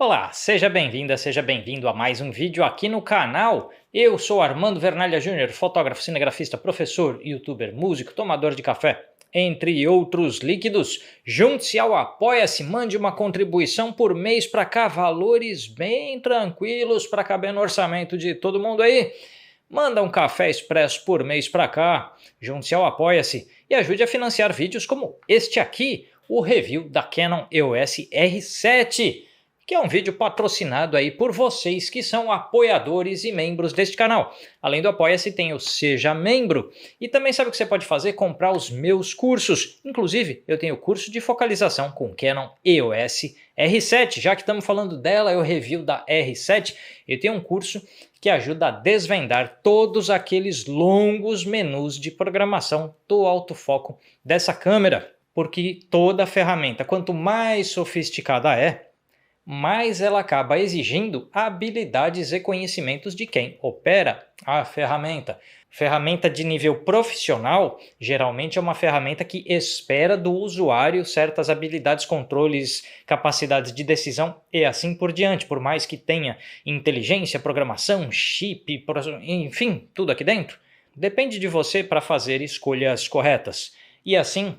Olá, seja bem-vinda, seja bem-vindo a mais um vídeo aqui no canal. Eu sou Armando Vernalha Júnior, fotógrafo, cinegrafista, professor, youtuber, músico, tomador de café, entre outros líquidos. Junte-se ao Apoia-se, mande uma contribuição por mês para cá, valores bem tranquilos para caber no orçamento de todo mundo aí. Manda um café expresso por mês para cá, junte-se ao Apoia-se e ajude a financiar vídeos como este aqui, o review da Canon EOS R7. Que é um vídeo patrocinado aí por vocês que são apoiadores e membros deste canal. Além do Apoia-se tem o Seja Membro. E também sabe o que você pode fazer? Comprar os meus cursos. Inclusive, eu tenho o curso de focalização com Canon EOS R7. Já que estamos falando dela, eu review da R7. Eu tenho um curso que ajuda a desvendar todos aqueles longos menus de programação do autofoco dessa câmera. Porque toda ferramenta, quanto mais sofisticada é, mas ela acaba exigindo habilidades e conhecimentos de quem opera a ferramenta. Ferramenta de nível profissional geralmente é uma ferramenta que espera do usuário certas habilidades, controles, capacidades de decisão e assim por diante. Por mais que tenha inteligência, programação, chip, enfim, tudo aqui dentro, depende de você para fazer escolhas corretas. E assim,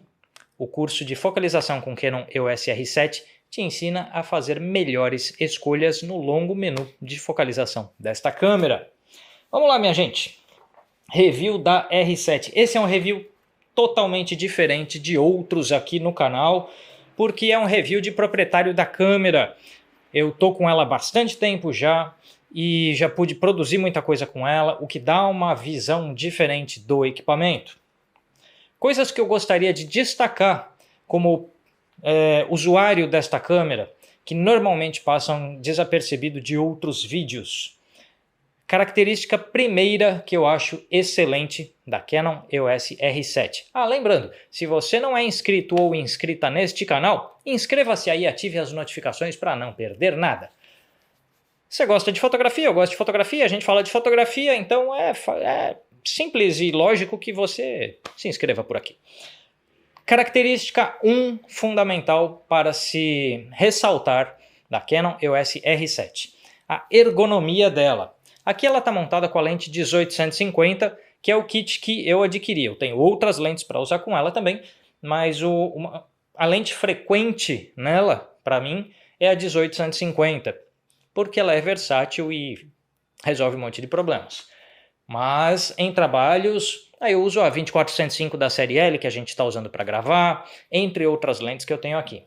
o curso de focalização com Canon EOS R7 te ensina a fazer melhores escolhas no longo menu de focalização desta câmera. Vamos lá, minha gente. Review da R7. Esse é um review totalmente diferente de outros aqui no canal, porque é um review de proprietário da câmera. Eu tô com ela há bastante tempo já e já pude produzir muita coisa com ela, o que dá uma visão diferente do equipamento. Coisas que eu gostaria de destacar como usuário desta câmera, que normalmente passam desapercebido de outros vídeos. Característica primeira que eu acho excelente da Canon EOS R7. Lembrando, se você não é inscrito ou inscrita neste canal, inscreva-se aí e ative as notificações para não perder nada. Você gosta de fotografia? Eu gosto de fotografia, a gente fala de fotografia, então é simples e lógico que você se inscreva por aqui. Característica 1 fundamental para se ressaltar da Canon EOS R7, a ergonomia dela. Aqui ela está montada com a lente 18-150, que é o kit que eu adquiri. Eu tenho outras lentes para usar com ela também, mas a lente frequente nela, para mim, é a 18-150, porque ela é versátil e resolve um monte de problemas. Mas em trabalhos, eu uso a 24-105 da série L, que a gente está usando para gravar, entre outras lentes que eu tenho aqui.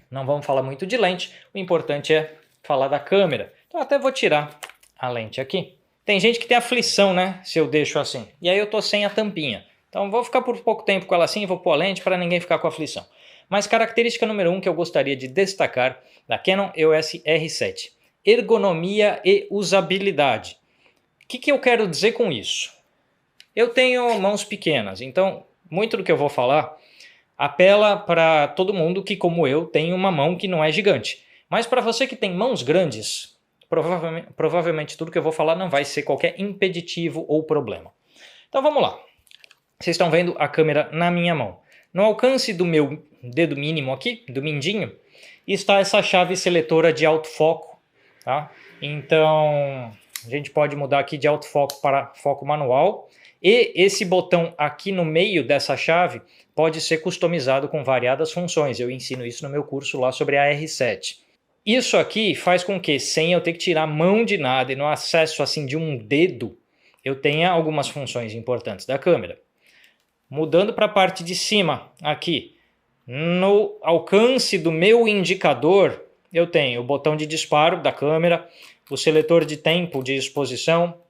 Não vamos falar muito de lente, o importante é falar da câmera. Então até vou tirar a lente aqui. Tem gente que tem aflição, né, se eu deixo assim. E aí eu tô sem a tampinha. Então vou ficar por pouco tempo com ela assim e vou pôr a lente para ninguém ficar com aflição. Mas característica número 1 que eu gostaria de destacar da Canon EOS R7. Ergonomia e usabilidade. O que eu quero dizer com isso? Eu tenho mãos pequenas, então muito do que eu vou falar apela para todo mundo que, como eu, tem uma mão que não é gigante. Mas para você que tem mãos grandes, provavelmente tudo que eu vou falar não vai ser qualquer impeditivo ou problema. Então vamos lá. Vocês estão vendo a câmera na minha mão. No alcance do meu dedo mínimo aqui, do mindinho, está essa chave seletora de autofoco. Tá? Então a gente pode mudar aqui de autofoco para foco manual. E esse botão aqui no meio dessa chave pode ser customizado com variadas funções. Eu ensino isso no meu curso lá sobre a R7. Isso aqui faz com que, sem eu ter que tirar a mão de nada e no acesso assim de um dedo, eu tenha algumas funções importantes da câmera. Mudando para a parte de cima aqui, no alcance do meu indicador, eu tenho o botão de disparo da câmera, o seletor de tempo de exposição,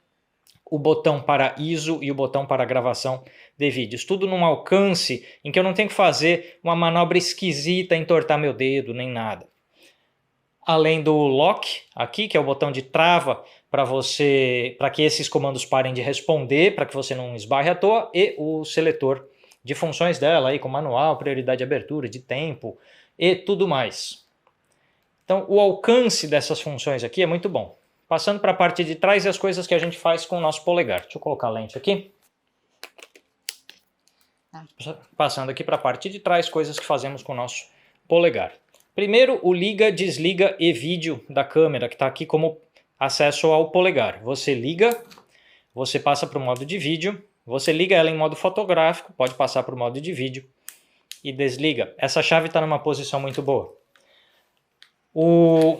o botão para ISO e o botão para gravação de vídeos. Tudo num alcance em que eu não tenho que fazer uma manobra esquisita, entortar meu dedo, nem nada. Além do lock aqui, que é o botão de trava para que esses comandos parem de responder, para que você não esbarre à toa, e o seletor de funções dela, aí, com manual, prioridade de abertura, de tempo e tudo mais. Então o alcance dessas funções aqui é muito bom. Passando para a parte de trás e as coisas que a gente faz com o nosso polegar. Deixa eu colocar a lente aqui. Passando aqui para a parte de trás, coisas que fazemos com o nosso polegar. Primeiro, o liga, desliga e vídeo da câmera, que está aqui como acesso ao polegar. Você liga, você passa para o modo de vídeo, você liga ela em modo fotográfico, pode passar para o modo de vídeo e desliga. Essa chave está numa posição muito boa. O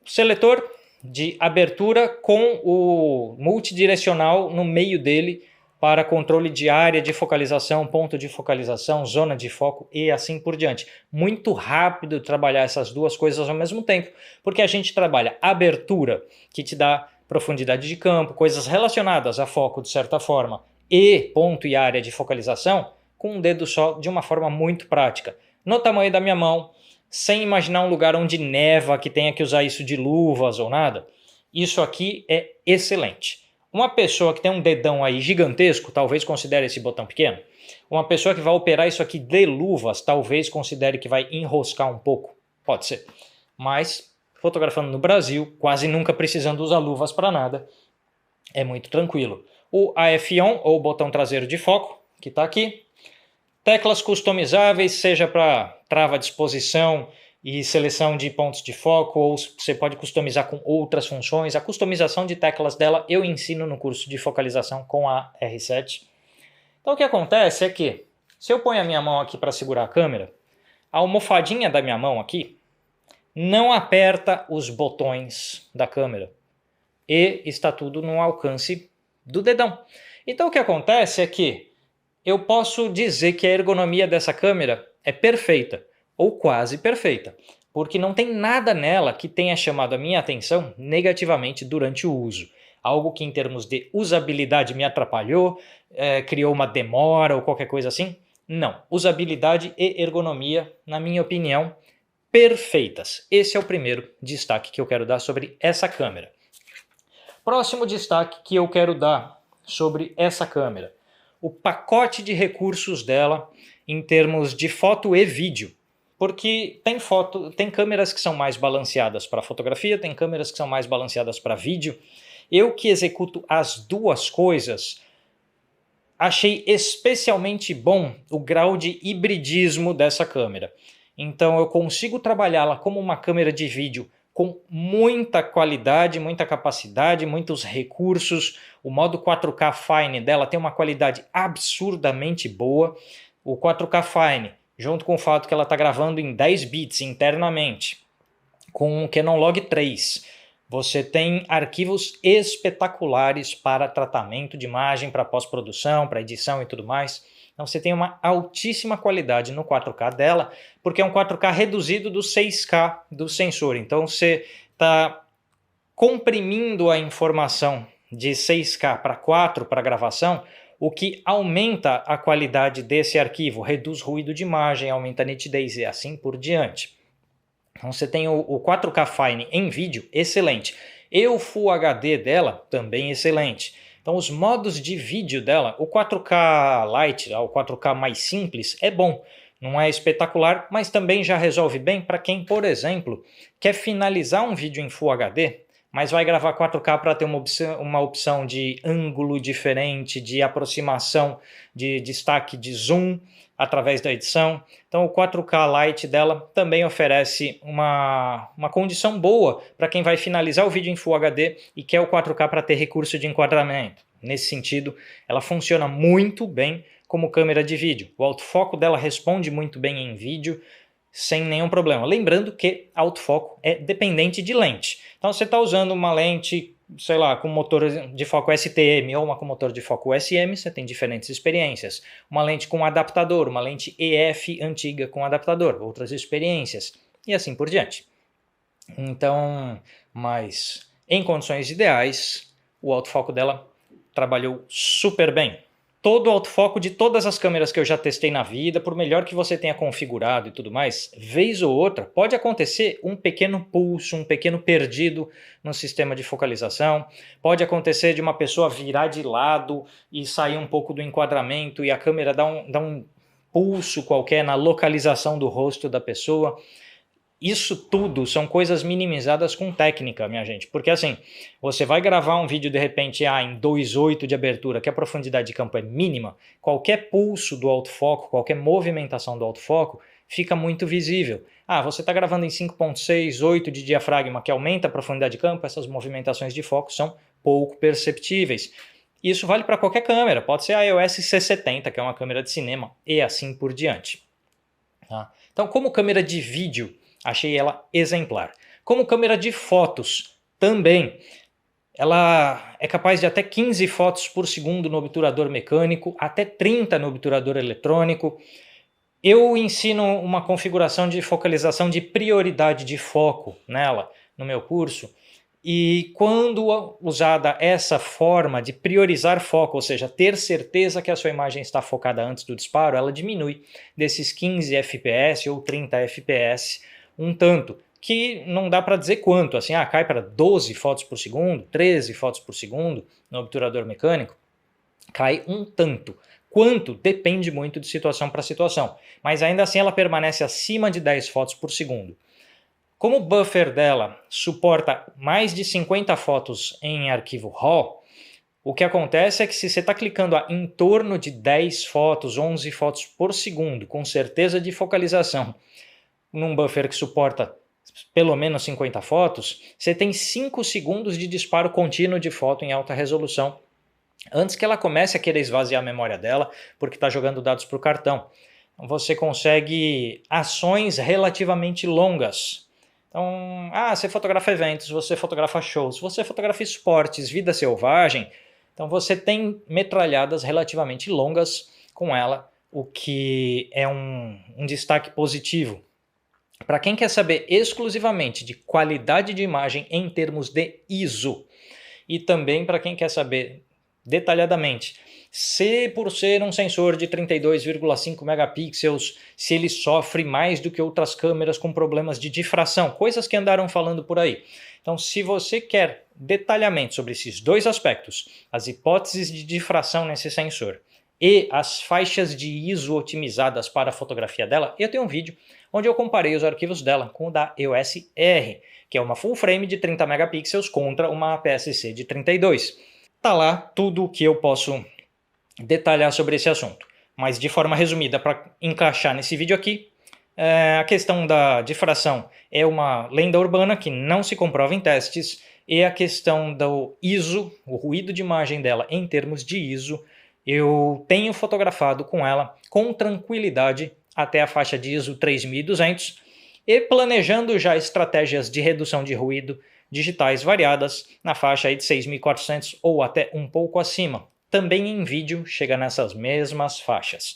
seletor de abertura com o multidirecional no meio dele para controle de área de focalização, ponto de focalização, zona de foco e assim por diante. Muito rápido trabalhar essas duas coisas ao mesmo tempo, porque a gente trabalha abertura, que te dá profundidade de campo, coisas relacionadas a foco de certa forma, e ponto e área de focalização, com um dedo só, de uma forma muito prática. No tamanho da minha mão, sem imaginar um lugar onde neva, que tenha que usar isso de luvas ou nada. Isso aqui é excelente. Uma pessoa que tem um dedão aí gigantesco, talvez considere esse botão pequeno. Uma pessoa que vai operar isso aqui de luvas, talvez considere que vai enroscar um pouco. Pode ser. Mas, fotografando no Brasil, quase nunca precisando usar luvas para nada, é muito tranquilo. O AF-ON, ou botão traseiro de foco, que está aqui. Teclas customizáveis, seja para trava de exposição e seleção de pontos de foco, ou você pode customizar com outras funções. A customização de teclas dela eu ensino no curso de focalização com a R7. Então o que acontece é que, se eu ponho a minha mão aqui para segurar a câmera, a almofadinha da minha mão aqui não aperta os botões da câmera e está tudo no alcance do dedão. Então o que acontece é que eu posso dizer que a ergonomia dessa câmera é perfeita, ou quase perfeita, porque não tem nada nela que tenha chamado a minha atenção negativamente durante o uso. Algo que em termos de usabilidade me atrapalhou, criou uma demora ou qualquer coisa assim. Não, usabilidade e ergonomia, na minha opinião, perfeitas. Esse é o primeiro destaque que eu quero dar sobre essa câmera. Próximo destaque que eu quero dar sobre essa câmera. O pacote de recursos dela em termos de foto e vídeo. Porque tem câmeras que são mais balanceadas para fotografia, tem câmeras que são mais balanceadas para vídeo. Eu que executo as duas coisas, achei especialmente bom o grau de hibridismo dessa câmera. Então eu consigo trabalhá-la como uma câmera de vídeo com muita qualidade, muita capacidade, muitos recursos. O modo 4K Fine dela tem uma qualidade absurdamente boa. O 4K Fine, junto com o fato que ela está gravando em 10 bits internamente, com o Canon Log 3, você tem arquivos espetaculares para tratamento de imagem, para pós-produção, para edição e tudo mais. Então você tem uma altíssima qualidade no 4K dela, porque é um 4K reduzido do 6K do sensor. Então você está comprimindo a informação de 6K para 4 para gravação, o que aumenta a qualidade desse arquivo, reduz ruído de imagem, aumenta a nitidez e assim por diante. Então você tem o 4K Fine em vídeo, excelente. E o Full HD dela, também excelente. Então os modos de vídeo dela, o 4K Lite, o 4K mais simples, é bom. Não é espetacular, mas também já resolve bem para quem, por exemplo, quer finalizar um vídeo em Full HD, mas vai gravar 4K para ter uma opção de ângulo diferente, de aproximação, de destaque, de zoom através da edição. Então o 4K Lite dela também oferece uma condição boa para quem vai finalizar o vídeo em Full HD e quer o 4K para ter recurso de enquadramento. Nesse sentido, ela funciona muito bem como câmera de vídeo. O autofoco dela responde muito bem em vídeo, sem nenhum problema. Lembrando que autofoco é dependente de lente. Então você está usando uma lente, sei lá, com motor de foco STM ou uma com motor de foco SM, você tem diferentes experiências. Uma lente com adaptador, uma lente EF antiga com adaptador, outras experiências e assim por diante. Então, mas em condições ideais, o autofoco dela trabalhou super bem. Todo o autofoco de todas as câmeras que eu já testei na vida, por melhor que você tenha configurado e tudo mais, vez ou outra, pode acontecer um pequeno pulso, um pequeno perdido no sistema de focalização. Pode acontecer de uma pessoa virar de lado e sair um pouco do enquadramento e a câmera dá um pulso qualquer na localização do rosto da pessoa. Isso tudo são coisas minimizadas com técnica, minha gente, porque assim, você vai gravar um vídeo de repente em 2.8 de abertura, que a profundidade de campo é mínima, qualquer pulso do autofoco, qualquer movimentação do autofoco fica muito visível. Você está gravando em 5.6, 8 de diafragma, que aumenta a profundidade de campo, essas movimentações de foco são pouco perceptíveis. Isso vale para qualquer câmera, pode ser a EOS C70, que é uma câmera de cinema, e assim por diante. Então, como câmera de vídeo, achei ela exemplar. Como câmera de fotos, também. Ela é capaz de até 15 fotos por segundo no obturador mecânico, até 30 no obturador eletrônico. Eu ensino uma configuração de focalização de prioridade de foco nela, no meu curso. E quando usada essa forma de priorizar foco, ou seja, ter certeza que a sua imagem está focada antes do disparo, ela diminui desses 15 fps ou 30 fps um tanto, que não dá para dizer quanto, assim, cai para 12 fotos por segundo, 13 fotos por segundo no obturador mecânico, cai um tanto. Quanto? Depende muito de situação para situação, mas ainda assim ela permanece acima de 10 fotos por segundo. Como o buffer dela suporta mais de 50 fotos em arquivo RAW, o que acontece é que se você está clicando em torno de 10 fotos, 11 fotos por segundo, com certeza de focalização, num buffer que suporta pelo menos 50 fotos, você tem 5 segundos de disparo contínuo de foto em alta resolução, antes que ela comece a querer esvaziar a memória dela, porque está jogando dados para o cartão. Você consegue ações relativamente longas. Então, você fotografa eventos, você fotografa shows, você fotografa esportes, vida selvagem. Então você tem metralhadas relativamente longas com ela, o que é um destaque positivo. Para quem quer saber exclusivamente de qualidade de imagem em termos de ISO, e também para quem quer saber detalhadamente se por ser um sensor de 32,5 megapixels, se ele sofre mais do que outras câmeras com problemas de difração, coisas que andaram falando por aí. Então, se você quer detalhamento sobre esses dois aspectos, as hipóteses de difração nesse sensor e as faixas de ISO otimizadas para a fotografia dela, eu tenho um vídeo onde eu comparei os arquivos dela com o da EOS R, que é uma full frame de 30 megapixels contra uma APS-C de 32. Tá lá tudo o que eu posso detalhar sobre esse assunto, mas de forma resumida, para encaixar nesse vídeo aqui, a questão da difração é uma lenda urbana que não se comprova em testes, e a questão do ISO, o ruído de imagem dela em termos de ISO, eu tenho fotografado com ela com tranquilidade até a faixa de ISO 3200 e planejando já estratégias de redução de ruído digitais variadas na faixa aí de 6400 ou até um pouco acima. Também em vídeo chega nessas mesmas faixas.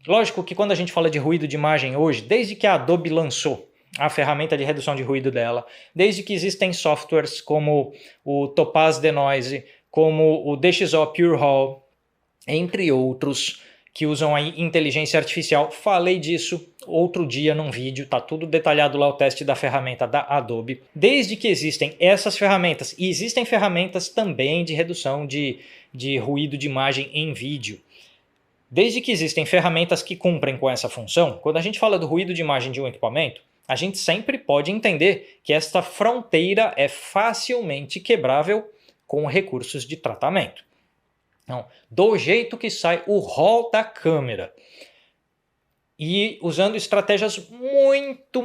Lógico que quando a gente fala de ruído de imagem hoje, desde que a Adobe lançou a ferramenta de redução de ruído dela, desde que existem softwares como o Topaz Denoise, como o DxO Pure Raw, entre outros, que usam aí inteligência artificial. Falei disso outro dia num vídeo, tá tudo detalhado lá o teste da ferramenta da Adobe. Desde que existem essas ferramentas, e existem ferramentas também de redução de ruído de imagem em vídeo. Desde que existem ferramentas que cumprem com essa função, quando a gente fala do ruído de imagem de um equipamento, a gente sempre pode entender que esta fronteira é facilmente quebrável com recursos de tratamento. Então, do jeito que sai o RAW da câmera e usando estratégias muito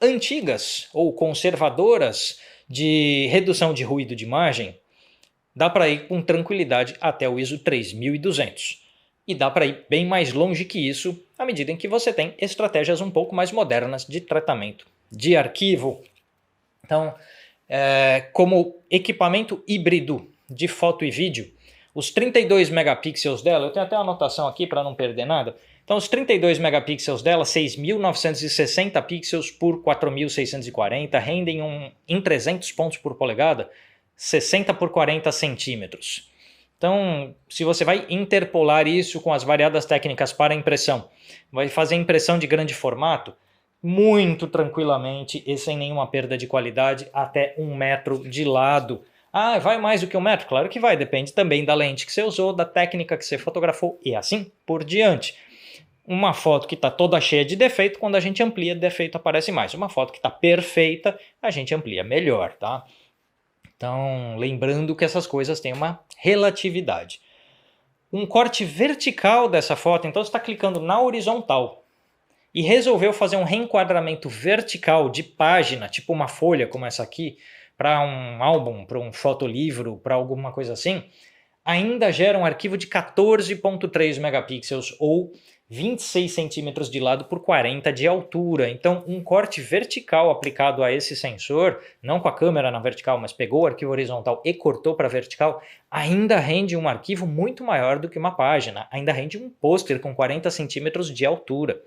antigas ou conservadoras de redução de ruído de imagem, dá para ir com tranquilidade até o ISO 3200. E dá para ir bem mais longe que isso à medida em que você tem estratégias um pouco mais modernas de tratamento de arquivo. Então, como equipamento híbrido de foto e vídeo, os 32 megapixels dela, eu tenho até uma anotação aqui para não perder nada. Então, os 32 megapixels dela, 6.960 pixels por 4.640, rendem em 300 pontos por polegada, 60 por 40 centímetros. Então, se você vai interpolar isso com as variadas técnicas para impressão, vai fazer impressão de grande formato, muito tranquilamente e sem nenhuma perda de qualidade, até 1 metro de lado. Vai mais do que 1 metro? Claro que vai, depende também da lente que você usou, da técnica que você fotografou e assim por diante. Uma foto que está toda cheia de defeito, quando a gente amplia, defeito aparece mais. Uma foto que está perfeita, a gente amplia melhor, tá? Então, lembrando que essas coisas têm uma relatividade. um corte vertical dessa foto. Então você está clicando na horizontal e resolveu fazer um reenquadramento vertical de página, tipo uma folha como essa aqui, para um álbum, para um fotolivro, para alguma coisa assim, ainda gera um arquivo de 14.3 megapixels ou 26 centímetros de lado por 40 de altura. Então, um corte vertical aplicado a esse sensor, não com a câmera na vertical, mas pegou o arquivo horizontal e cortou para vertical, ainda rende um arquivo muito maior do que uma página, ainda rende um pôster com 40 centímetros de altura.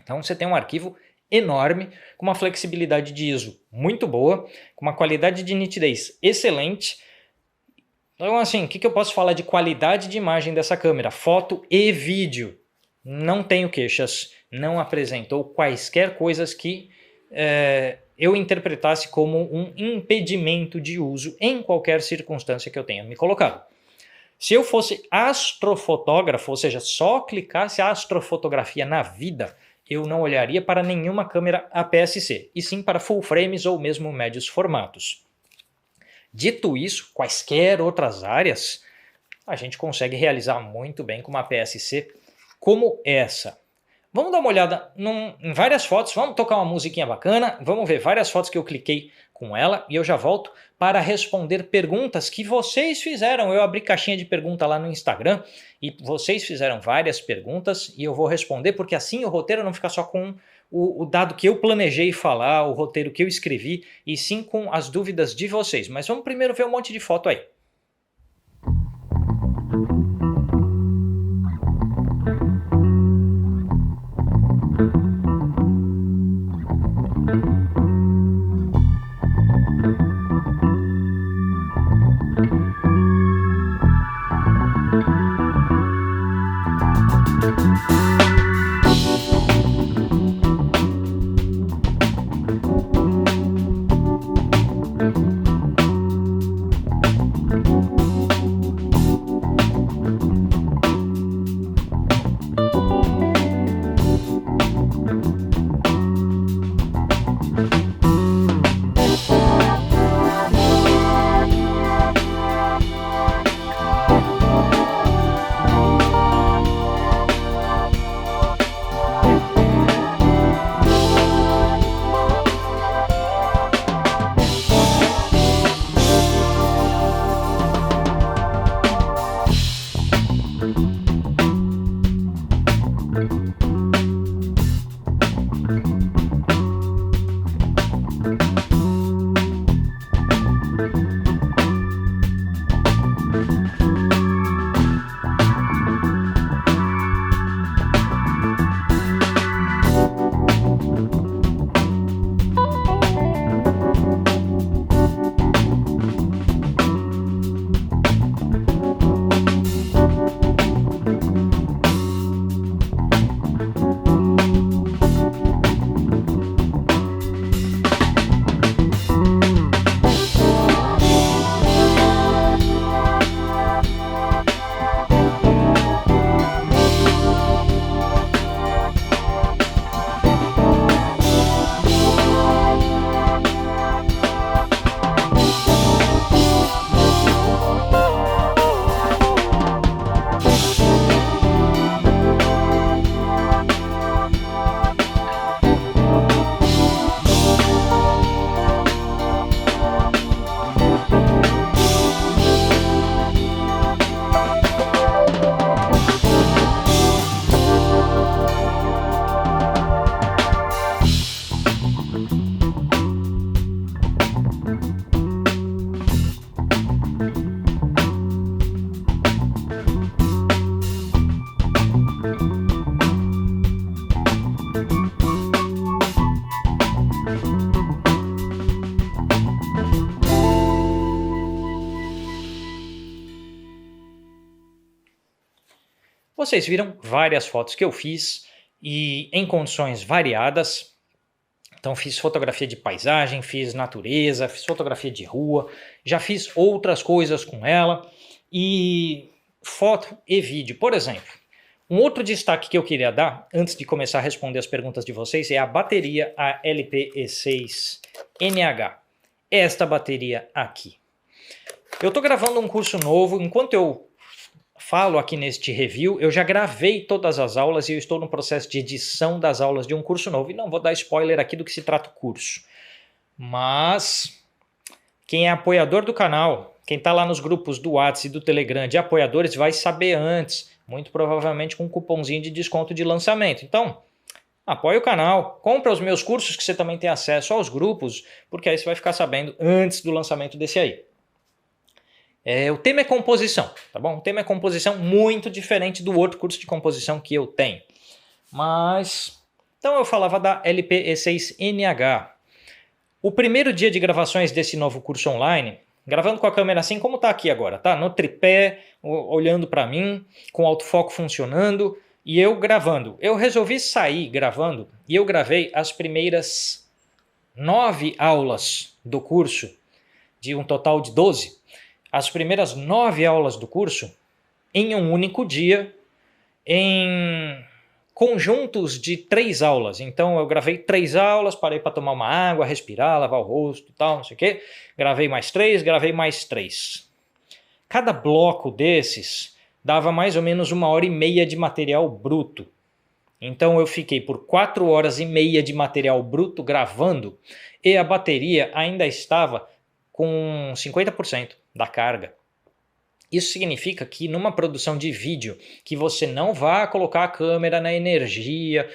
Então, você tem um arquivo enorme, com uma flexibilidade de ISO muito boa, com uma qualidade de nitidez excelente. Então, assim, o que eu posso falar de qualidade de imagem dessa câmera? Foto e vídeo. Não tenho queixas, não apresentou quaisquer coisas que eu interpretasse como um impedimento de uso em qualquer circunstância que eu tenha me colocado. Se eu fosse astrofotógrafo, ou seja, só clicasse astrofotografia na vida, eu não olharia para nenhuma câmera APS-C, e sim para full frames ou mesmo médios formatos. Dito isso, quaisquer outras áreas, a gente consegue realizar muito bem com uma APS-C como essa. Vamos dar uma olhada em várias fotos, vamos tocar uma musiquinha bacana, vamos ver várias fotos que eu cliquei com ela e eu já volto para responder perguntas que vocês fizeram. Eu abri caixinha de pergunta lá no Instagram e vocês fizeram várias perguntas e eu vou responder, porque assim o roteiro não fica só com o dado que eu planejei falar, o roteiro que eu escrevi, e sim com as dúvidas de vocês. Mas vamos primeiro ver um monte de foto aí. Vocês viram várias fotos que eu fiz e em condições variadas. Então fiz fotografia de paisagem, fiz natureza, fiz fotografia de rua, já fiz outras coisas com ela e foto e vídeo. Por exemplo, um outro destaque que eu queria dar, antes de começar a responder as perguntas de vocês, é a bateria LP-E6NH. Esta bateria aqui. Eu estou gravando um curso novo, enquanto eu falo aqui neste review, eu já gravei todas as aulas e eu estou no processo de edição das aulas de um curso novo. E não vou dar spoiler aqui do que se trata o curso. Mas quem é apoiador do canal, quem está lá nos grupos do WhatsApp e do Telegram de apoiadores vai saber antes, muito provavelmente com um cupomzinho de desconto de lançamento. Então, apoie o canal, compra os meus cursos que você também tem acesso aos grupos, porque aí você vai ficar sabendo antes do lançamento desse aí. O tema é composição, tá bom? O tema é composição muito diferente do outro curso de composição que eu tenho. Mas, então eu falava da LP-E6NH. O primeiro dia de gravações desse novo curso online, gravando com a câmera assim como está aqui agora, tá? No tripé, olhando para mim, com o autofoco funcionando e eu gravando. Eu resolvi sair gravando e eu gravei as primeiras 9 aulas do curso, de um total de 12. As primeiras 9 aulas do curso em um único dia, em conjuntos de 3 aulas. Então eu gravei 3 aulas, parei para tomar uma água, respirar, lavar o rosto e tal, não sei o quê. Gravei mais 3, gravei mais 3. Cada bloco desses dava mais ou menos 1h30 de material bruto. Então eu fiquei por 4h30 de material bruto gravando e a bateria ainda estava com 50% da carga. Isso significa que numa produção de vídeo que você não vá colocar a câmera na energia,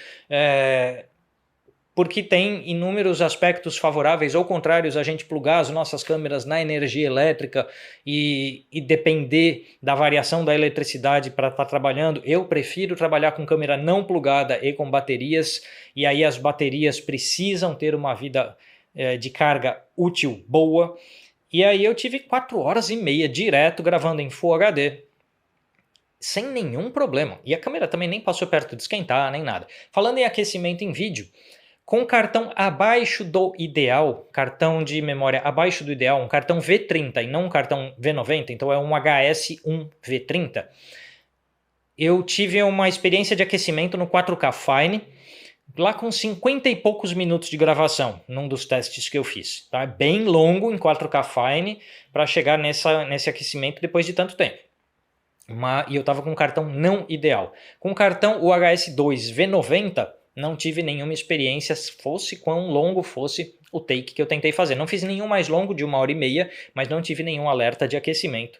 porque tem inúmeros aspectos favoráveis ou contrários a gente plugar as nossas câmeras na energia elétrica e depender da variação da eletricidade para estar trabalhando. Eu prefiro trabalhar com câmera não plugada e com baterias, e aí as baterias precisam ter uma vida de carga útil boa. E aí eu tive 4h30 direto gravando em Full HD, sem nenhum problema. E a câmera também nem passou perto de esquentar, nem nada. Falando em aquecimento em vídeo, com cartão abaixo do ideal, cartão de memória abaixo do ideal, um cartão V30 e não um cartão V90, então é um HS1 V30, eu tive uma experiência de aquecimento no 4K Fine, lá com 50 e poucos minutos de gravação, num dos testes que eu fiz. Tá? É bem longo em 4K Fine para chegar nesse aquecimento depois de tanto tempo. E eu estava com um cartão não ideal. Com o cartão UHS-2 V90, não tive nenhuma experiência, fosse quão longo fosse o take que eu tentei fazer. Não fiz nenhum mais longo de 1h30, mas não tive nenhum alerta de aquecimento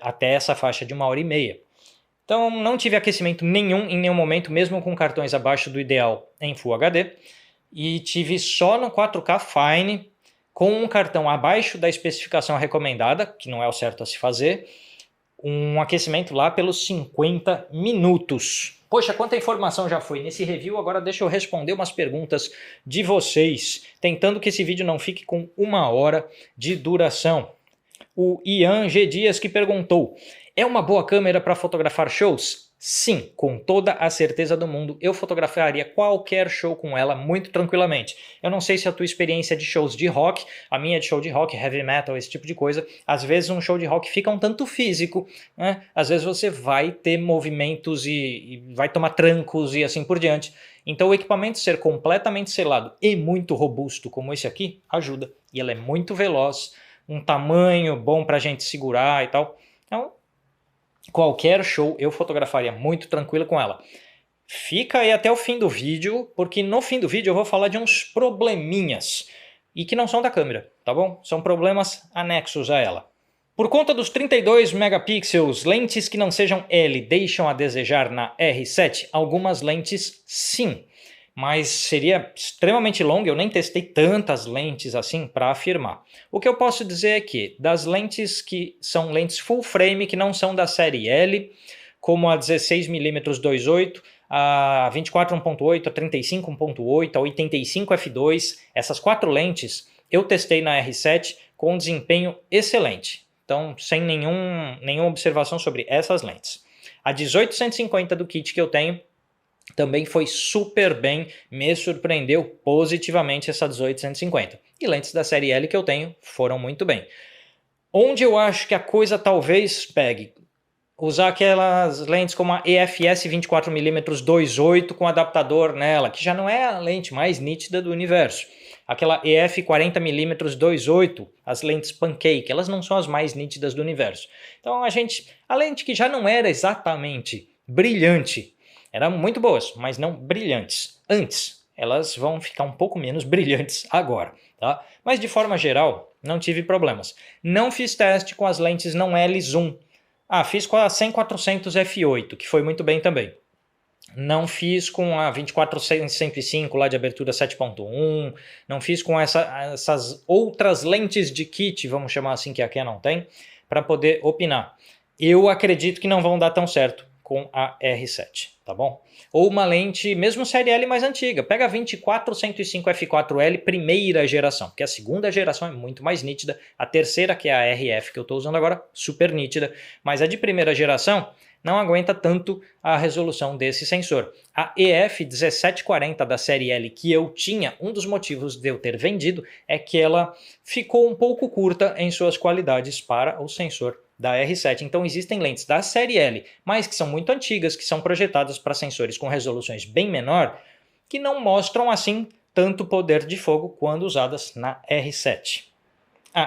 até essa faixa de 1h30. Então não tive aquecimento nenhum em nenhum momento, mesmo com cartões abaixo do ideal em Full HD. E tive só no 4K Fine, com um cartão abaixo da especificação recomendada, que não é o certo a se fazer, um aquecimento lá pelos 50 minutos. Poxa, quanta informação já foi nesse review, agora deixa eu responder umas perguntas de vocês, tentando que esse vídeo não fique com 1 hora de duração. O Ian G. Dias que perguntou: é uma boa câmera para fotografar shows? Sim, com toda a certeza do mundo, eu fotografaria qualquer show com ela muito tranquilamente. Eu não sei se a tua experiência é de shows de rock, a minha é de show de rock, heavy metal, esse tipo de coisa. Às vezes um show de rock fica um tanto físico, né? Às vezes você vai ter movimentos e vai tomar trancos e assim por diante. Então o equipamento ser completamente selado e muito robusto como esse aqui ajuda. E ela é muito veloz, um tamanho bom para a gente segurar e tal. Então, qualquer show eu fotografaria muito tranquilo com ela. Fica aí até o fim do vídeo, porque no fim do vídeo eu vou falar de uns probleminhas e que não são da câmera, tá bom? São problemas anexos a ela. Por conta dos 32 megapixels, lentes que não sejam L deixam a desejar na R7? Algumas lentes sim, mas seria extremamente longo, eu nem testei tantas lentes assim para afirmar. O que eu posso dizer é que das lentes que são lentes full frame, que não são da série L, como a 16mm 2.8, a 24 1.8, a 35 1.8, a 85 f2, essas 4 lentes eu testei na R7 com um desempenho excelente. Então, sem nenhuma observação sobre essas lentes. A 18-150 do kit que eu tenho também foi super bem, me surpreendeu positivamente essa 18-150. E lentes da série L que eu tenho foram muito bem. Onde eu acho que a coisa talvez pegue, usar aquelas lentes como a EFS 24mm 2.8 com adaptador nela, que já não é a lente mais nítida do universo. Aquela EF 40mm 2.8, as lentes pancake, elas não são as mais nítidas do universo. Então a lente que já não era exatamente brilhante, eram muito boas, mas não brilhantes antes. Elas vão ficar um pouco menos brilhantes agora, tá? Mas de forma geral, não tive problemas. Não fiz teste com as lentes não L zoom. Fiz com a 100-400 f8, que foi muito bem também. Não fiz com a 24-105 lá de abertura 7.1, não fiz com essas outras lentes de kit, vamos chamar assim, que a Canon tem, para poder opinar. Eu acredito que não vão dar tão certo com a R7, tá bom? Ou uma lente, mesmo série L mais antiga, pega a 24-105 f4L primeira geração, porque a segunda geração é muito mais nítida, a terceira, que é a RF que eu estou usando agora, super nítida, mas a de primeira geração não aguenta tanto a resolução desse sensor. A EF 1740 da série L que eu tinha, um dos motivos de eu ter vendido é que ela ficou um pouco curta em suas qualidades para o sensor da R7. Então existem lentes da série L, mas que são muito antigas, que são projetadas para sensores com resoluções bem menor, que não mostram assim tanto poder de fogo quando usadas na R7.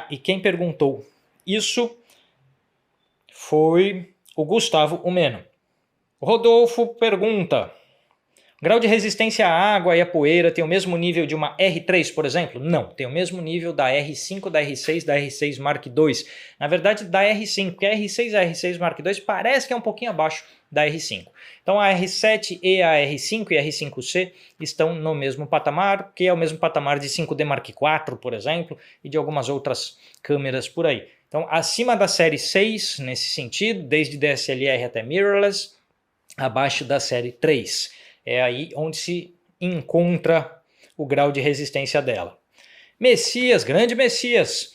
E quem perguntou isso foi o Gustavo Umeno. O Rodolfo pergunta: o grau de resistência à água e à poeira tem o mesmo nível de uma R3, por exemplo? Não, tem o mesmo nível da R5, da R6, da R6 Mark II. Na verdade, da R5, porque a R6 e a R6 Mark II parece que é um pouquinho abaixo da R5. Então a R7 e a R5 e a R5C estão no mesmo patamar, que é o mesmo patamar de 5D Mark IV, por exemplo, e de algumas outras câmeras por aí. Então, acima da série 6, nesse sentido, desde DSLR até mirrorless, abaixo da série 3. É aí onde se encontra o grau de resistência dela. Messias, grande Messias.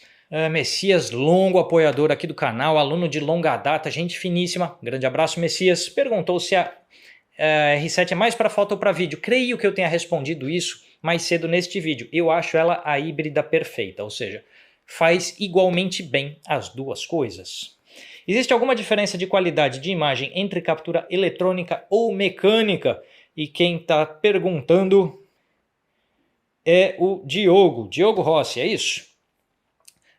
Messias, longo apoiador aqui do canal, aluno de longa data, gente finíssima. Grande abraço, Messias. Perguntou se a R7 é mais para foto ou para vídeo. Creio que eu tenha respondido isso mais cedo neste vídeo. Eu acho ela a híbrida perfeita, ou seja, faz igualmente bem as duas coisas. Existe alguma diferença de qualidade de imagem entre captura eletrônica ou mecânica? E quem está perguntando é o Diogo Rossi, é isso?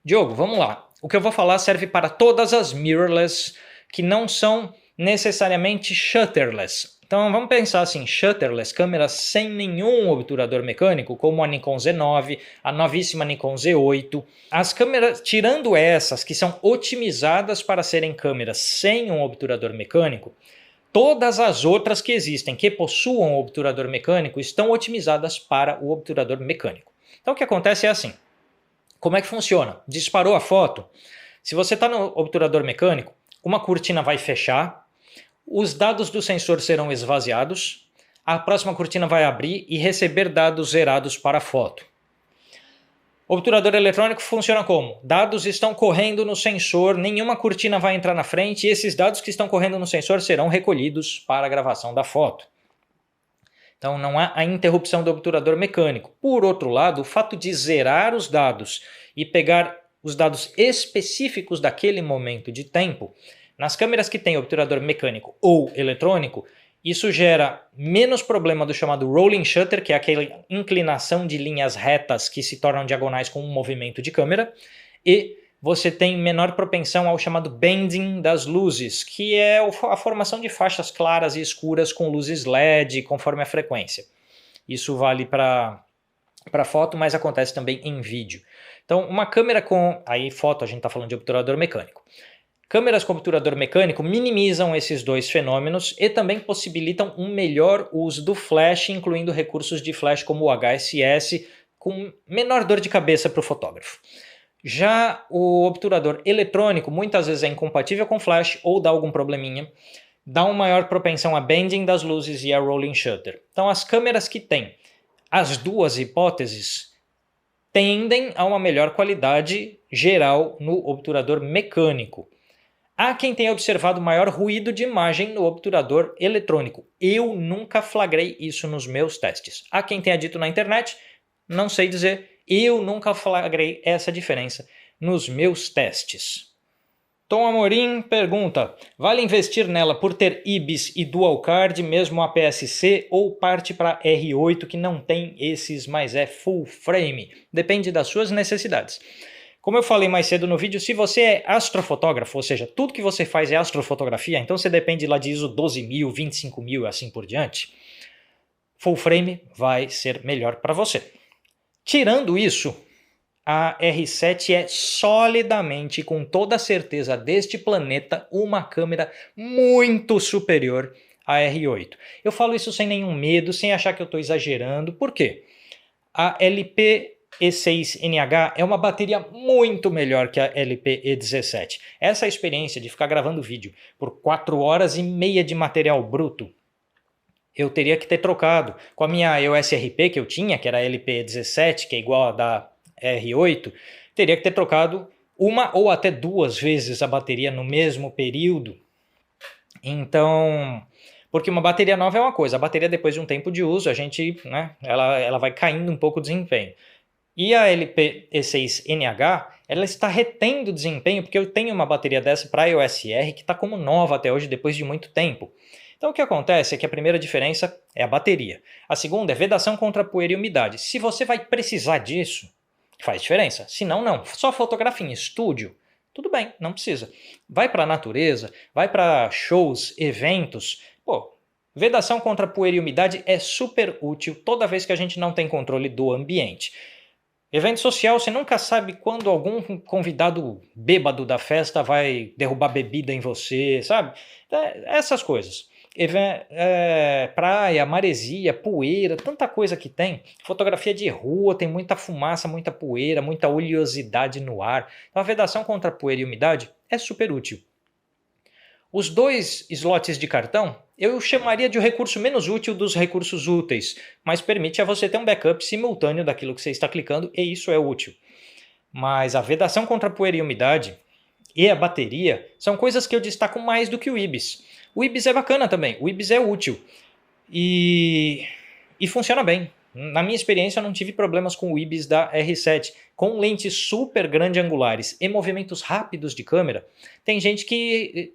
Diogo, vamos lá. O que eu vou falar serve para todas as mirrorless que não são necessariamente shutterless. Então vamos pensar assim, shutterless, câmeras sem nenhum obturador mecânico, como a Nikon Z9, a novíssima Nikon Z8. As câmeras, tirando essas que são otimizadas para serem câmeras sem um obturador mecânico, todas as outras que existem que possuam obturador mecânico estão otimizadas para o obturador mecânico. Então o que acontece é assim, como é que funciona? Disparou a foto, se você está no obturador mecânico, uma cortina vai fechar, os dados do sensor serão esvaziados, a próxima cortina vai abrir e receber dados zerados para a foto. O obturador eletrônico funciona como? Dados estão correndo no sensor, nenhuma cortina vai entrar na frente e esses dados que estão correndo no sensor serão recolhidos para a gravação da foto. Então não há a interrupção do obturador mecânico. Por outro lado, o fato de zerar os dados e pegar os dados específicos daquele momento de tempo, nas câmeras que têm obturador mecânico ou eletrônico, isso gera menos problema do chamado rolling shutter, que é aquela inclinação de linhas retas que se tornam diagonais com um movimento de câmera, e você tem menor propensão ao chamado bending das luzes, que é a formação de faixas claras e escuras com luzes LED conforme a frequência. Isso vale para foto, mas acontece também em vídeo. Então uma câmera com... aí foto a gente está falando de obturador mecânico. Câmeras com obturador mecânico minimizam esses dois fenômenos e também possibilitam um melhor uso do flash, incluindo recursos de flash como o HSS, com menor dor de cabeça para o fotógrafo. Já o obturador eletrônico muitas vezes é incompatível com flash ou dá algum probleminha, dá uma maior propensão a bending das luzes e a rolling shutter. Então as câmeras que têm as duas hipóteses tendem a uma melhor qualidade geral no obturador mecânico. Há quem tenha observado maior ruído de imagem no obturador eletrônico. Eu nunca flagrei isso nos meus testes. Há quem tenha dito na internet, não sei dizer, eu nunca flagrei essa diferença nos meus testes. Tom Amorim pergunta, vale investir nela por ter IBIS e Dual Card, mesmo APS-C, ou parte para R8 que não tem esses, mas é full frame? Depende das suas necessidades. Como eu falei mais cedo no vídeo, se você é astrofotógrafo, ou seja, tudo que você faz é astrofotografia, então você depende lá de ISO 12.000, 25.000 e assim por diante, full frame vai ser melhor para você. Tirando isso, a R7 é solidamente, com toda a certeza deste planeta, uma câmera muito superior à R8. Eu falo isso sem nenhum medo, sem achar que eu estou exagerando. Por quê? A LP-E6NH é uma bateria muito melhor que a LP-E17. Essa experiência de ficar gravando vídeo por 4 horas e meia de material bruto, eu teria que ter trocado. Com a minha EOS RP que eu tinha, que era a LP-E17, que é igual a da R8, teria que ter trocado uma ou até 2 vezes a bateria no mesmo período. Então, porque uma bateria nova é uma coisa, a bateria depois de um tempo de uso, a gente, ela vai caindo um pouco o desempenho. E a LP-E6NH, ela está retendo desempenho, porque eu tenho uma bateria dessa para a EOS R que está como nova até hoje, depois de muito tempo. Então o que acontece é que a primeira diferença é a bateria. A segunda é vedação contra poeira e umidade. Se você vai precisar disso, faz diferença. Se não, não. Só fotografia em estúdio, tudo bem, não precisa. Vai para a natureza, vai para shows, eventos. Pô, vedação contra poeira e umidade é super útil toda vez que a gente não tem controle do ambiente. Evento social, você nunca sabe quando algum convidado bêbado da festa vai derrubar bebida em você, sabe? Essas coisas. Praia, maresia, poeira, tanta coisa que tem. Fotografia de rua, tem muita fumaça, muita poeira, muita oleosidade no ar. Então a vedação contra poeira e umidade é super útil. Os 2 slots de cartão eu chamaria de o recurso menos útil dos recursos úteis, mas permite a você ter um backup simultâneo daquilo que você está clicando e isso é útil. Mas a vedação contra poeira e umidade e a bateria são coisas que eu destaco mais do que o IBIS. O IBIS é bacana também, o IBIS é útil e funciona bem. Na minha experiência eu não tive problemas com o IBIS da R7. Com lentes super grande angulares e movimentos rápidos de câmera, tem gente que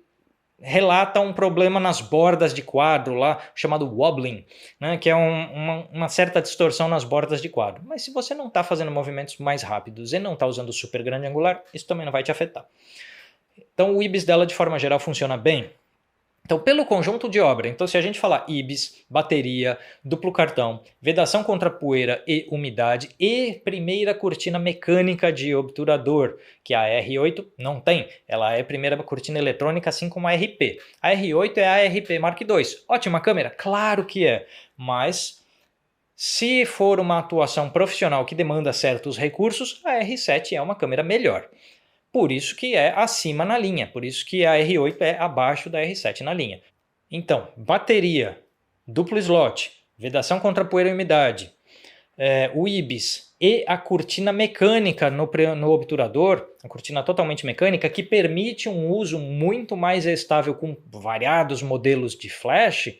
relata um problema nas bordas de quadro lá, chamado wobbling, né, que é uma certa distorção nas bordas de quadro. Mas se você não está fazendo movimentos mais rápidos e não está usando super grande angular, isso também não vai te afetar. Então o IBIS dela de forma geral funciona bem. Então, pelo conjunto de obra, então se a gente falar IBIS, bateria, duplo cartão, vedação contra poeira e umidade e primeira cortina mecânica de obturador, que a R8 não tem, ela é primeira cortina eletrônica assim como a RP. A R8 é a RP Mark II. Ótima câmera? Claro que é, mas se for uma atuação profissional que demanda certos recursos, a R7 é uma câmera melhor. Por isso que é acima na linha, por isso que a R8 é abaixo da R7 na linha. Então, bateria, duplo slot, vedação contra poeira e umidade, o IBIS e a cortina mecânica no obturador, a cortina totalmente mecânica, que permite um uso muito mais estável com variados modelos de flash,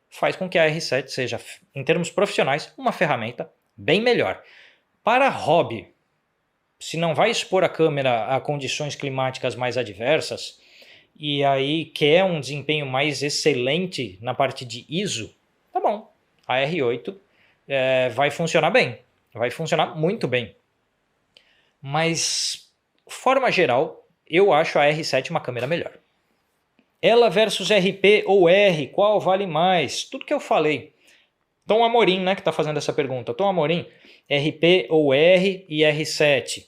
faz com que a R7 seja, em termos profissionais, uma ferramenta bem melhor. Para hobby, se não vai expor a câmera a condições climáticas mais adversas e aí quer um desempenho mais excelente na parte de ISO, tá bom, a R8 vai funcionar bem, vai funcionar muito bem. Mas, de forma geral, eu acho a R7 uma câmera melhor. Ela versus RP ou R, qual vale mais? Tudo que eu falei. Tom Amorim, né, que está fazendo essa pergunta. Tom Amorim, RP ou R e R7.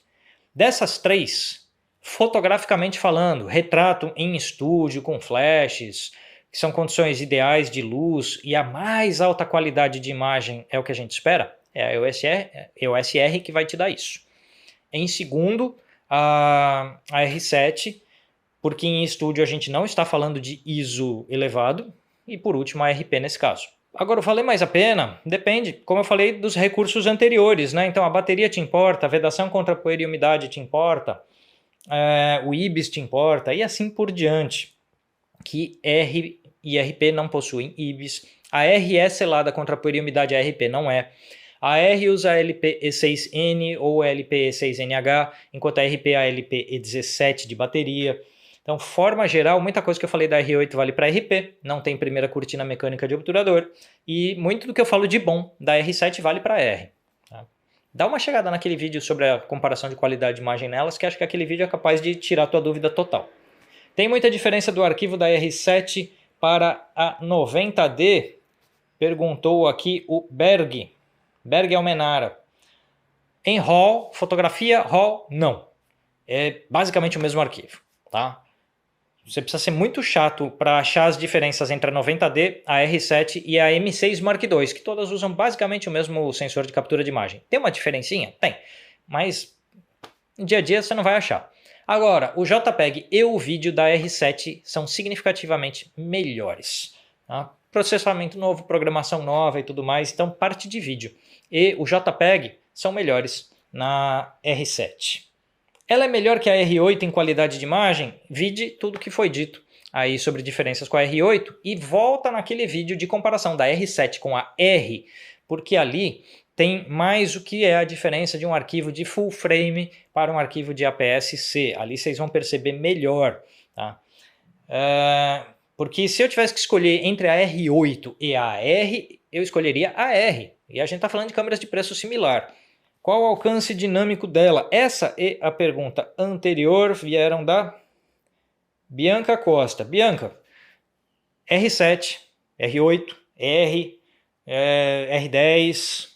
Dessas 3, fotograficamente falando, retrato em estúdio com flashes, que são condições ideais de luz e a mais alta qualidade de imagem é o que a gente espera, é a EOS R que vai te dar isso. Em segundo, a R7, porque em estúdio a gente não está falando de ISO elevado, e por último a RP nesse caso. Agora, vale mais a pena? Depende, como eu falei, dos recursos anteriores, né? Então a bateria te importa, a vedação contra poeira e umidade te importa, o IBIS te importa e assim por diante. Que R e RP não possuem IBIS, a R é selada contra poeira e umidade, a RP não é. A R usa a LP-E6N ou LP-E6NH, enquanto a RP é a LP-E17 de bateria. Então, forma geral, muita coisa que eu falei da R8 vale para RP, não tem primeira cortina mecânica de obturador, e muito do que eu falo de bom da R7 vale para R. Tá? Dá uma chegada naquele vídeo sobre a comparação de qualidade de imagem nelas, que acho que aquele vídeo é capaz de tirar a tua dúvida total. Tem muita diferença do arquivo da R7 para a 90D? Perguntou aqui o Berg Almenara. Em RAW, fotografia RAW, não. É basicamente o mesmo arquivo, tá? Você precisa ser muito chato para achar as diferenças entre a 90D, a R7 e a M6 Mark II, que todas usam basicamente o mesmo sensor de captura de imagem. Tem uma diferencinha? Tem, mas no dia a dia você não vai achar. Agora, o JPEG e o vídeo da R7 são significativamente melhores. Tá? Processamento novo, programação nova e tudo mais, então parte de vídeo. E o JPEG são melhores na R7. Ela é melhor que a R8 em qualidade de imagem? Vide tudo que foi dito aí sobre diferenças com a R8 e volta naquele vídeo de comparação da R7 com a R, porque ali tem mais o que é a diferença de um arquivo de full frame para um arquivo de APS-C. Ali vocês vão perceber melhor. Tá? Porque se eu tivesse que escolher entre a R8 e a R, eu escolheria a R. E a gente está falando de câmeras de preço similar. Qual o alcance dinâmico dela? Essa e a pergunta anterior vieram da Bianca Costa. Bianca, R7, R8, R, R10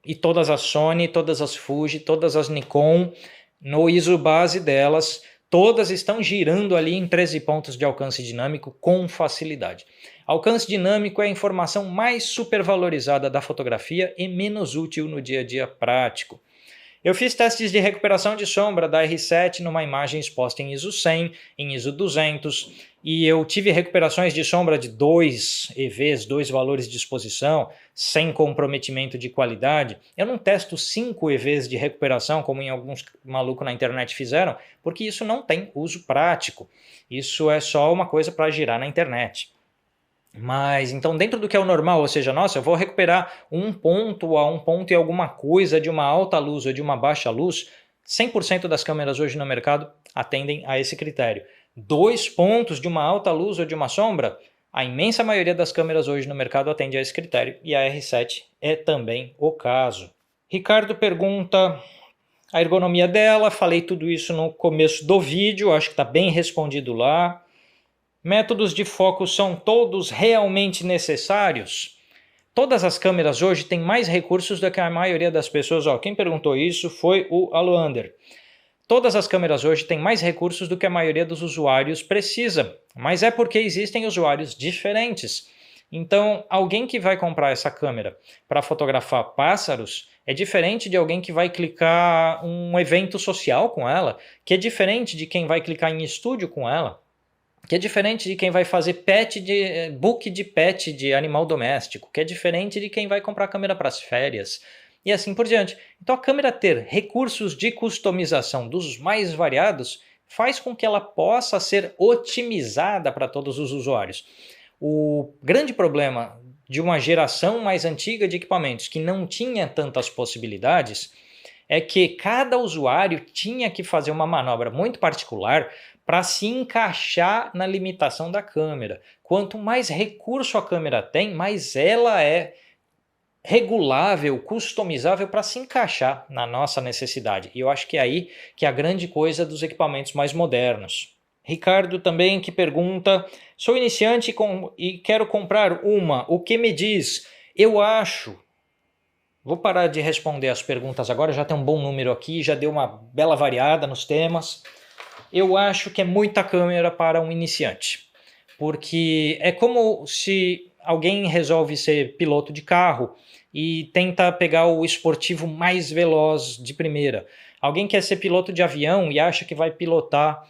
e todas as Sony, todas as Fuji, todas as Nikon, no ISO base delas, todas estão girando ali em 13 pontos de alcance dinâmico com facilidade. Alcance dinâmico é a informação mais supervalorizada da fotografia e menos útil no dia a dia prático. Eu fiz testes de recuperação de sombra da R7 numa imagem exposta em ISO 100, em ISO 200, e eu tive recuperações de sombra de 2 EVs, 2 valores de exposição, sem comprometimento de qualidade. Eu não testo 5 EVs de recuperação, como em alguns malucos na internet fizeram, porque isso não tem uso prático. Isso é só uma coisa para girar na internet. Mas, então, dentro do que é o normal, ou seja, nossa, eu vou recuperar um ponto a um ponto e alguma coisa de uma alta luz ou de uma baixa luz, 100% das câmeras hoje no mercado atendem a esse critério. 2 pontos de uma alta luz ou de uma sombra, a imensa maioria das câmeras hoje no mercado atende a esse critério e a R7 é também o caso. Ricardo pergunta a ergonomia dela, falei tudo isso no começo do vídeo, acho que está bem respondido lá. Métodos de foco são todos realmente necessários? Todas as câmeras hoje têm mais recursos do que a maioria das pessoas. Quem perguntou isso foi o Aloander. Todas as câmeras hoje têm mais recursos do que a maioria dos usuários precisa, mas é porque existem usuários diferentes. Então, alguém que vai comprar essa câmera para fotografar pássaros é diferente de alguém que vai clicar um evento social com ela, que é diferente de quem vai clicar em estúdio com ela, que é diferente de quem vai fazer book de pet de animal doméstico, que é diferente de quem vai comprar câmera para as férias, e assim por diante. Então a câmera ter recursos de customização dos mais variados faz com que ela possa ser otimizada para todos os usuários. O grande problema de uma geração mais antiga de equipamentos que não tinha tantas possibilidades é que cada usuário tinha que fazer uma manobra muito particular para se encaixar na limitação da câmera. Quanto mais recurso a câmera tem, mais ela é regulável, customizável para se encaixar na nossa necessidade. E eu acho que é aí que é a grande coisa dos equipamentos mais modernos. Ricardo também que pergunta, sou iniciante e quero comprar uma, o que me diz? Eu acho... Vou parar de responder as perguntas agora, já tem um bom número aqui, já deu uma bela variada nos temas. Eu acho que é muita câmera para um iniciante, porque é como se alguém resolve ser piloto de carro e tenta pegar o esportivo mais veloz de primeira. Alguém quer ser piloto de avião e acha que vai pilotar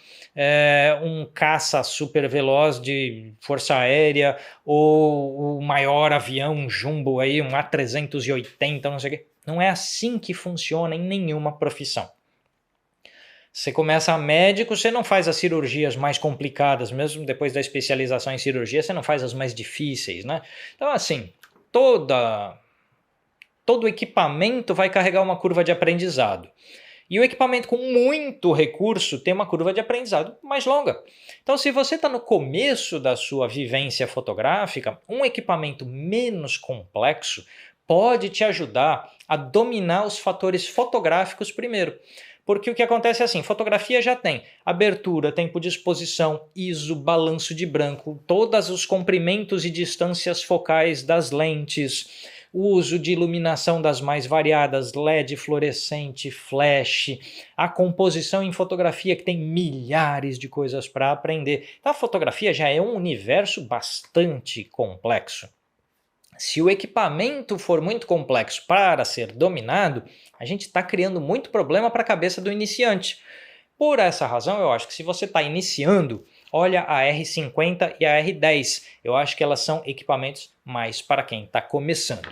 um caça super veloz de força aérea ou o maior avião, um jumbo, aí, um A380, não sei o quê. Não é assim que funciona em nenhuma profissão. Você começa médico, você não faz as cirurgias mais complicadas, mesmo depois da especialização em cirurgia, você não faz as mais difíceis, né? Então, assim, todo equipamento vai carregar uma curva de aprendizado. E o equipamento com muito recurso tem uma curva de aprendizado mais longa. Então, se você está no começo da sua vivência fotográfica, um equipamento menos complexo pode te ajudar a dominar os fatores fotográficos primeiro. Porque o que acontece é assim, fotografia já tem abertura, tempo de exposição, ISO, balanço de branco, todos os comprimentos e distâncias focais das lentes, o uso de iluminação das mais variadas, LED, fluorescente, flash, a composição em fotografia que tem milhares de coisas para aprender. Então a fotografia já é um universo bastante complexo. Se o equipamento for muito complexo para ser dominado, a gente está criando muito problema para a cabeça do iniciante. Por essa razão, eu acho que se você está iniciando, olha a R50 e a R10. Eu acho que elas são equipamentos mais para quem está começando.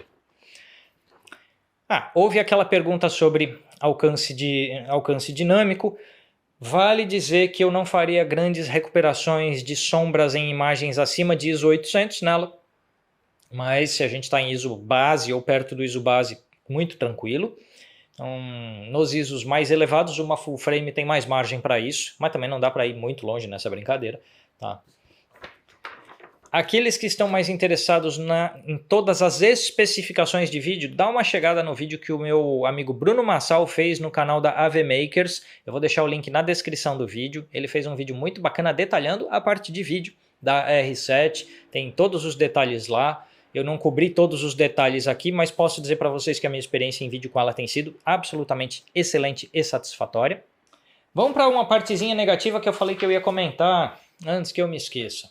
Houve aquela pergunta sobre alcance dinâmico. Vale dizer que eu não faria grandes recuperações de sombras em imagens acima de ISO 800 nela. Mas se a gente está em ISO base ou perto do ISO base, muito tranquilo. Então, nos ISOs mais elevados, uma full frame tem mais margem para isso, mas também não dá para ir muito longe nessa brincadeira. Tá? Aqueles que estão mais interessados em todas as especificações de vídeo, dá uma chegada no vídeo que o meu amigo Bruno Massal fez no canal da AV Makers. Eu vou deixar o link na descrição do vídeo. Ele fez um vídeo muito bacana detalhando a parte de vídeo da R7. Tem todos os detalhes lá. Eu não cobri todos os detalhes aqui, mas posso dizer para vocês que a minha experiência em vídeo com ela tem sido absolutamente excelente e satisfatória. Vamos para uma partezinha negativa que eu falei que eu ia comentar antes que eu me esqueça.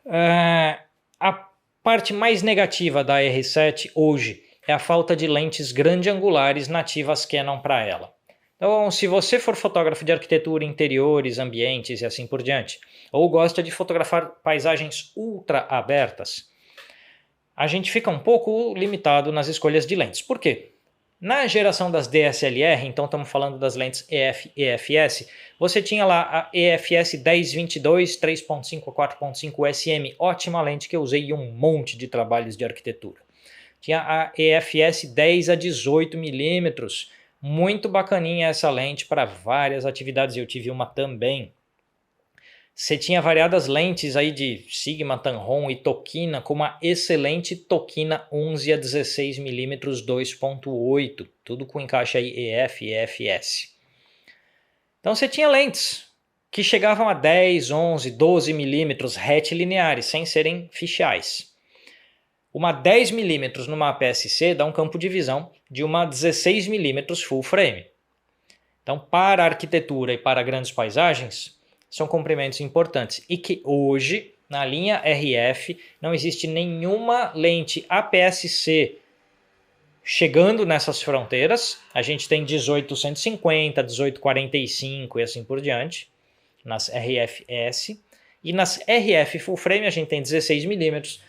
A parte mais negativa da R7 hoje é a falta de lentes grande angulares nativas Canon para ela. Então, se você for fotógrafo de arquitetura, interiores, ambientes e assim por diante, ou gosta de fotografar paisagens ultra abertas, a gente fica um pouco limitado nas escolhas de lentes. Por quê? Na geração das DSLR, então estamos falando das lentes EF e EFS, você tinha lá a EFS 1022 3.5 a 4.5 SM, ótima lente que eu usei em um monte de trabalhos de arquitetura. Tinha a EFS 10 a 18 milímetros, muito bacaninha essa lente para várias atividades, eu tive uma também. Você tinha variadas lentes aí de Sigma, Tamron e Tokina, com uma excelente Tokina 11 a 16 mm 2.8, tudo com encaixe aí EF e EFS. Então você tinha lentes que chegavam a 10, 11, 12 mm retilineares, sem serem fisheyes. Uma 10 mm numa APS-C dá um campo de visão de uma 16 mm full frame. Então, para arquitetura e para grandes paisagens, são comprimentos importantes e que hoje, na linha RF, não existe nenhuma lente APS-C chegando nessas fronteiras. A gente tem 18-150, 18-45 e assim por diante, nas RFS. E nas RF Full Frame a gente tem 16 mm.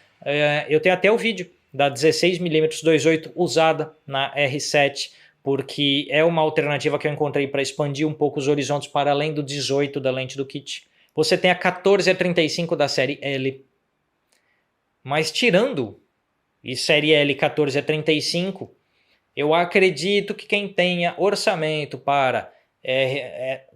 Eu tenho até o vídeo da 16 mm 2.8 usada na R7, porque é uma alternativa que eu encontrei para expandir um pouco os horizontes para além do 18 da lente do kit. Você tem a 14 a 35 da série L, mas tirando e série L 14 a 35, eu acredito que quem tenha orçamento para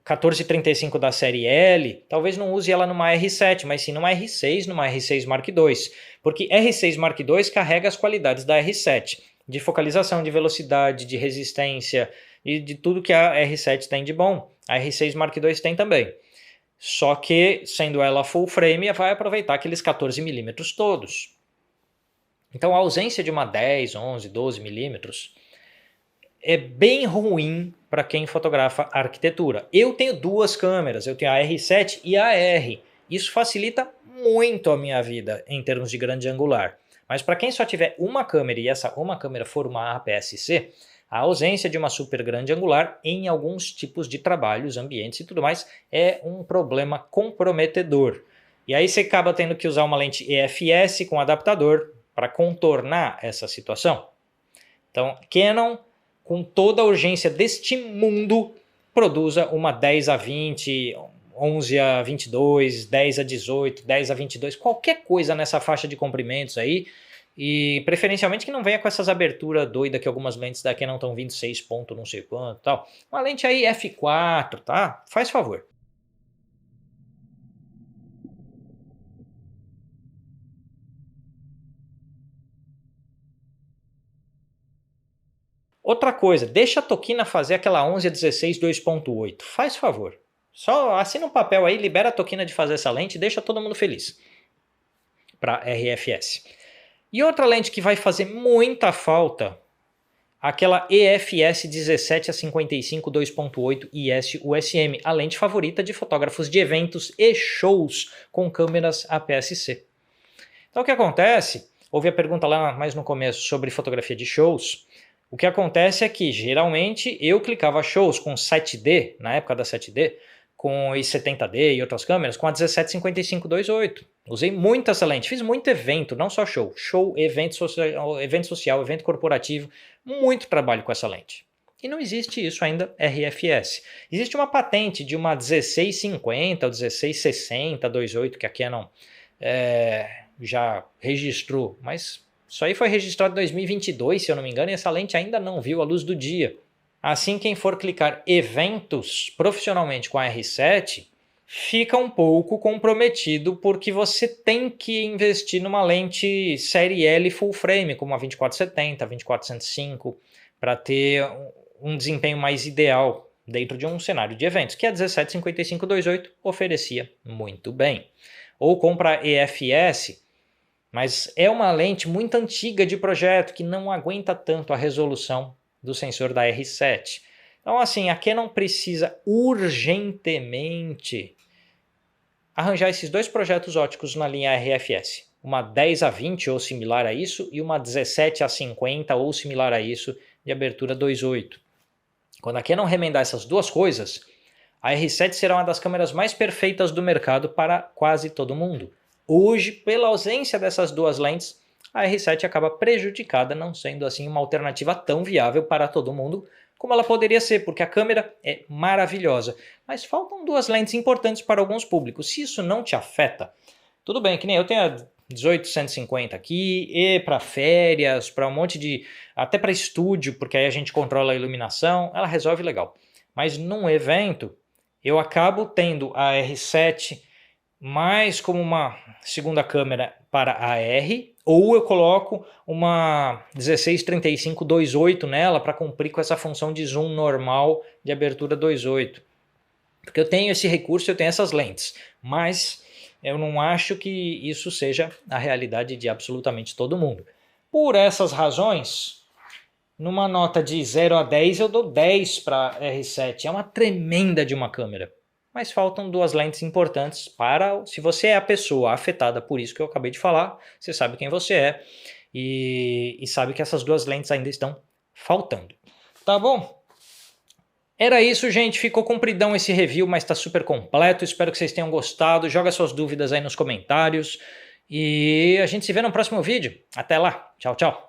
14 a 35 da série L, talvez não use ela numa R7, mas sim numa R6, numa R6 Mark II, porque R6 Mark II carrega as qualidades da R7, de focalização, de velocidade, de resistência e de tudo que a R7 tem de bom. A R6 Mark II tem também. Só que, sendo ela full frame, vai aproveitar aqueles 14 mm todos. Então a ausência de uma 10, 11, 12 milímetros é bem ruim para quem fotografa arquitetura. Eu tenho duas câmeras, eu tenho a R7 e a R. Isso facilita muito a minha vida em termos de grande angular. Mas para quem só tiver uma câmera e essa uma câmera for uma APS-C, a ausência de uma super grande angular em alguns tipos de trabalhos, ambientes e tudo mais é um problema comprometedor. E aí você acaba tendo que usar uma lente EFS com adaptador para contornar essa situação. Então, Canon, com toda a urgência deste mundo, produza uma 10 a 20, 11 a 22, 10 a 18, 10 a 22, qualquer coisa nessa faixa de comprimentos aí, E preferencialmente que não venha com essas aberturas doidas que algumas lentes daqui não estão vindo 6 pontos não sei quanto tal. Uma lente aí f4, tá? Faz favor. Outra coisa, deixa a Tokina fazer aquela 11 a 16 2.8, faz favor. Só assina um papel aí, libera a Tokina de fazer essa lente e deixa todo mundo feliz. Para RFS. E outra lente que vai fazer muita falta, aquela EFS 17 a 55 2.8 IS USM, a lente favorita de fotógrafos de eventos e shows com câmeras APS-C. Então o que acontece, houve a pergunta lá mais no começo sobre fotografia de shows. O que acontece é que, geralmente, eu clicava shows com 7D, na época da 7D, com i70D e outras câmeras, com a 17-55-2.8. Usei muito essa lente, fiz muito evento, não só show. Show, evento social, evento corporativo, muito trabalho com essa lente. E não existe isso ainda RFS. Existe uma patente de uma 1650 ou 1660 2.8 que a Canon já registrou, mas isso aí foi registrado em 2022, se eu não me engano, e essa lente ainda não viu a luz do dia. Assim, quem for clicar eventos profissionalmente com a R7, fica um pouco comprometido porque você tem que investir numa lente série L full frame, como a 2470, 2405, para ter um desempenho mais ideal dentro de um cenário de eventos, que a 17-55-2.8 oferecia muito bem. Ou compra EFS, mas é uma lente muito antiga de projeto que não aguenta tanto a resolução do sensor da R7. Então assim, a Canon precisa urgentemente arranjar esses dois projetos óticos na linha RFS. Uma 10-20 ou similar a isso e uma 17-50 ou similar a isso de abertura 2.8. Quando a Canon remendar essas duas coisas, a R7 será uma das câmeras mais perfeitas do mercado para quase todo mundo. Hoje, pela ausência dessas duas lentes, a R7 acaba prejudicada, não sendo assim uma alternativa tão viável para todo mundo como ela poderia ser, porque a câmera é maravilhosa. Mas faltam duas lentes importantes para alguns públicos. Se isso não te afeta, tudo bem, que nem eu tenho a 18-150 aqui, e para férias, para um monte de... até para estúdio, porque aí a gente controla a iluminação, ela resolve legal. Mas num evento, eu acabo tendo a R7 mais como uma segunda câmera para a R, ou eu coloco uma 16-35 2.8 nela para cumprir com essa função de zoom normal de abertura 2.8. Porque eu tenho esse recurso, eu tenho essas lentes, mas eu não acho que isso seja a realidade de absolutamente todo mundo. Por essas razões, numa nota de 0 a 10 eu dou 10 para a R7, é uma tremenda de uma câmera. Mas faltam duas lentes importantes para, se você é a pessoa afetada por isso que eu acabei de falar, você sabe quem você é e sabe que essas duas lentes ainda estão faltando. Tá bom? Era isso, gente. Ficou compridão esse review, mas está super completo. Espero que vocês tenham gostado. Joga suas dúvidas aí nos comentários e a gente se vê no próximo vídeo. Até lá. Tchau, tchau.